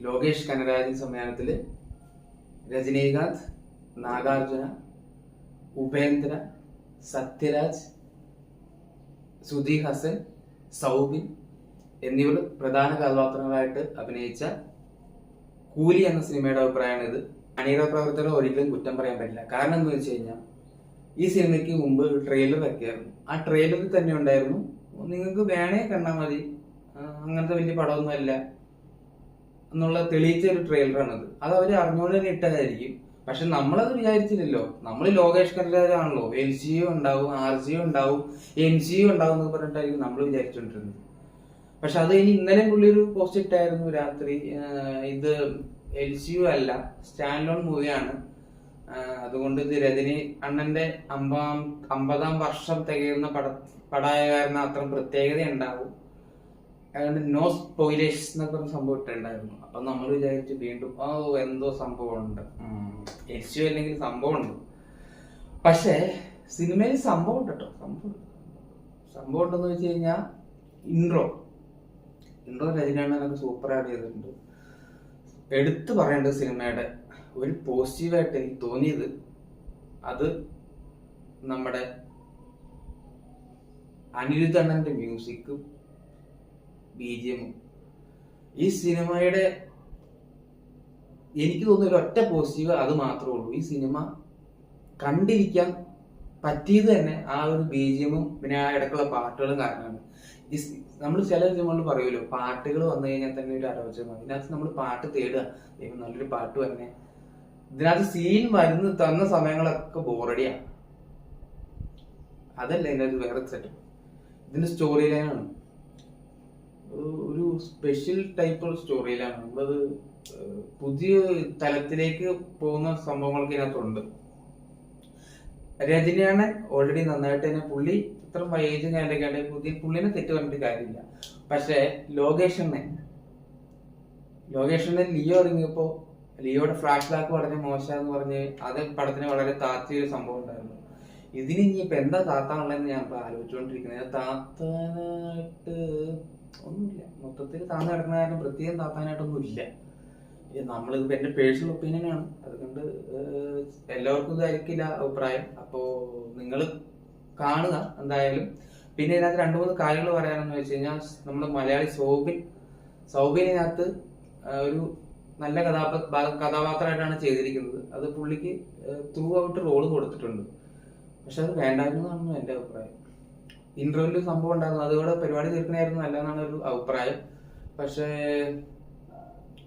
ലോകേഷ് കനരാജൻ സംവിധാനത്തിൽ രജനീകാന്ത്, നാഗാർജുന, ഉപേന്ദ്ര, സത്യരാജ്, ശ്രുതി ഹസൻ, സൗബിൻ എന്നിവർ പ്രധാന കഥാപാത്രങ്ങളായിട്ട് അഭിനയിച്ച കൂലി എന്ന സിനിമയുടെ അഭിപ്രായമാണ് ഇത്. അണിയറ പ്രവർത്തകരെ ഒരിക്കലും കുറ്റം പറയാൻ പറ്റില്ല. കാരണം എന്താണെന്ന് വെച്ച് കഴിഞ്ഞാൽ ഈ സിനിമയ്ക്ക് മുമ്പ് ട്രെയിലർ വെക്കായിരുന്നു. ആ ട്രെയിലറിൽ തന്നെ ഉണ്ടായിരുന്നു, നിങ്ങൾക്ക് വേണേ കണ്ടാൽ മതി, അങ്ങനത്തെ വലിയ പടമൊന്നുമല്ല എന്നുള്ള തെളിയിച്ച ഒരു ട്രെയിലറാണത്. അത് അവർ അറിഞ്ഞുകൊണ്ട് തന്നെ ഇട്ടതായിരിക്കും. പക്ഷെ നമ്മളത് വിചാരിച്ചില്ലല്ലോ. നമ്മൾ ലോകേഷ് കനരാജാണല്ലോ, LCU ഉണ്ടാവും, RCU ഉണ്ടാവും, MCU ഉണ്ടാവും എന്നൊക്കെ പറഞ്ഞിട്ടായിരിക്കും നമ്മൾ വിചാരിച്ചോണ്ടിരുന്നത്. പക്ഷെ അത് ഇന്നലെ പുള്ളി ഒരു പോസ്റ്റ് ഇട്ടായിരുന്നു രാത്രി, ഇത് LCU അല്ല, സ്റ്റാൻഡ് ലോൺ മൂവിയാണ്, അതുകൊണ്ട് ഇത് രജനി അണ്ണന്റെ 50-ാം വർഷം തികയുന്ന പടമായ കാരണം അത്ര പ്രത്യേകത ഉണ്ടാവും, അതുകൊണ്ട് നോ സ്പോയിലേഴ്സ് എന്നൊക്കെ ഒരു സംഭവം ഇട്ടുണ്ടായിരുന്നു. അപ്പൊ നമ്മൾ വിചാരിച്ചു വീണ്ടും എന്തോ സംഭവമുണ്ട്, LCU അല്ലെങ്കിൽ സംഭവമുണ്ട്. പക്ഷെ സിനിമയിൽ സംഭവം ഉണ്ട് കേട്ടോ. സംഭവം ഉണ്ടെന്ന് വെച്ച് കഴിഞ്ഞാൽ ഇൻട്രോ രജനി അണ്ണനൊക്കെ സൂപ്പറായിട്ട് ചെയ്തിട്ടുണ്ട്. എടുത്തു പറയേണ്ടത് സിനിമയുടെ ഒരു പോസിറ്റീവായിട്ട് എനിക്ക് തോന്നിയത് അത് നമ്മുടെ അനിരുദ്ധ് അണ്ണന്റെ മ്യൂസിക്കും BGM. ഈ സിനിമയുടെ എനിക്ക് തോന്നുന്ന ഒരു ഒറ്റ പോസിറ്റീവ് അത് മാത്രമേ ഉള്ളൂ. ഈ സിനിമ കണ്ടിരിക്കാൻ പറ്റിയത് തന്നെ ആ ഒരു BGM പിന്നെ ആ ഇടയ്ക്കുള്ള പാട്ടുകളും കാരണമാണ്. ഈ നമ്മൾ ചില സിനിമകളിൽ പറയുമല്ലോ, പാട്ടുകൾ വന്നു കഴിഞ്ഞാൽ തന്നെ ഒരു അരോചകമാണ്. ഇതിനകത്ത് നമ്മൾ പാട്ട് തേടുക, നല്ലൊരു പാട്ട് തന്നെ. ഇതിനകത്ത് സീൻ തന്ന സമയങ്ങളൊക്കെ ബോറടിയാണ്. അതല്ല ഇതിനകത്ത് വേറെ സെറ്റപ്പ്. ഇതിന്റെ സ്റ്റോറി ലൈനാണ് ഒരു സ്പെഷ്യൽ ടൈപ്പ് സ്റ്റോറി ലൈനാണ്. നമ്മളത് പുതിയ തലത്തിലേക്ക് പോകുന്ന സംഭവങ്ങളൊക്കെ ഇതിനകത്തുണ്ട്. രജനിയാണ് ഓൾറെഡി നന്നായിട്ട് തന്നെ, പുള്ളി ഇത്ര ഏജ് കാര്യമൊക്കെ പുള്ളിനെ തെറ്റ് പറഞ്ഞിട്ട് കാര്യമില്ല. പക്ഷെ ലോകേഷനെ ലിയോ ഇറങ്ങിയപ്പോ ലിയോയുടെ ഫ്ലാഷ് ബാക്ക് വളരെ മോശമെന്ന് പറഞ്ഞ് അത് പടത്തിന് വളരെ താഴ്ത്തിയൊരു സംഭവം ഉണ്ടായിരുന്നു. ഇതിന് ഇനിയിപ്പോ എന്താ താത്താനുള്ളതെന്ന് ഞാൻ ഇപ്പൊ ആലോചിച്ചുകൊണ്ടിരിക്കുന്നത്. താത്താനായിട്ട് ഒന്നുമില്ല, മൊത്തത്തിൽ താന്ന് കിടക്കുന്ന കാരണം പ്രത്യേകം താത്താനായിട്ടൊന്നും ഇല്ല. നമ്മളിത് എന്റെ പേഴ്സണൽ ഒപ്പീനിയൻ ആണ്, അതുകൊണ്ട് എല്ലാവർക്കും ഇതായിരിക്കില്ല അഭിപ്രായം. അപ്പോ നിങ്ങൾ കാണുക എന്തായാലും. പിന്നെ ഇതിനകത്ത് 2-3 കാര്യങ്ങൾ പറയാനെന്ന് വെച്ച് കഴിഞ്ഞാൽ, നമ്മുടെ മലയാളി സൗബിനകത്ത് ഒരു നല്ല കഥാപാത്രമായിട്ടാണ് ചെയ്തിരിക്കുന്നത്. അത് പുള്ളിക്ക് ത്രൂ ഔട്ട് റോള് കൊടുത്തിട്ടുണ്ട്. പക്ഷെ അത് വേണ്ടായിരുന്നതാണ് എന്റെ അഭിപ്രായം. ഇന്റർവ്യൂവിൽ സംഭവം ഉണ്ടായിരുന്നു, അതുകൂടെ പരിപാടി തീർക്കണമായിരുന്നു നല്ലതെന്നാണ് ഒരു അഭിപ്രായം. പക്ഷേ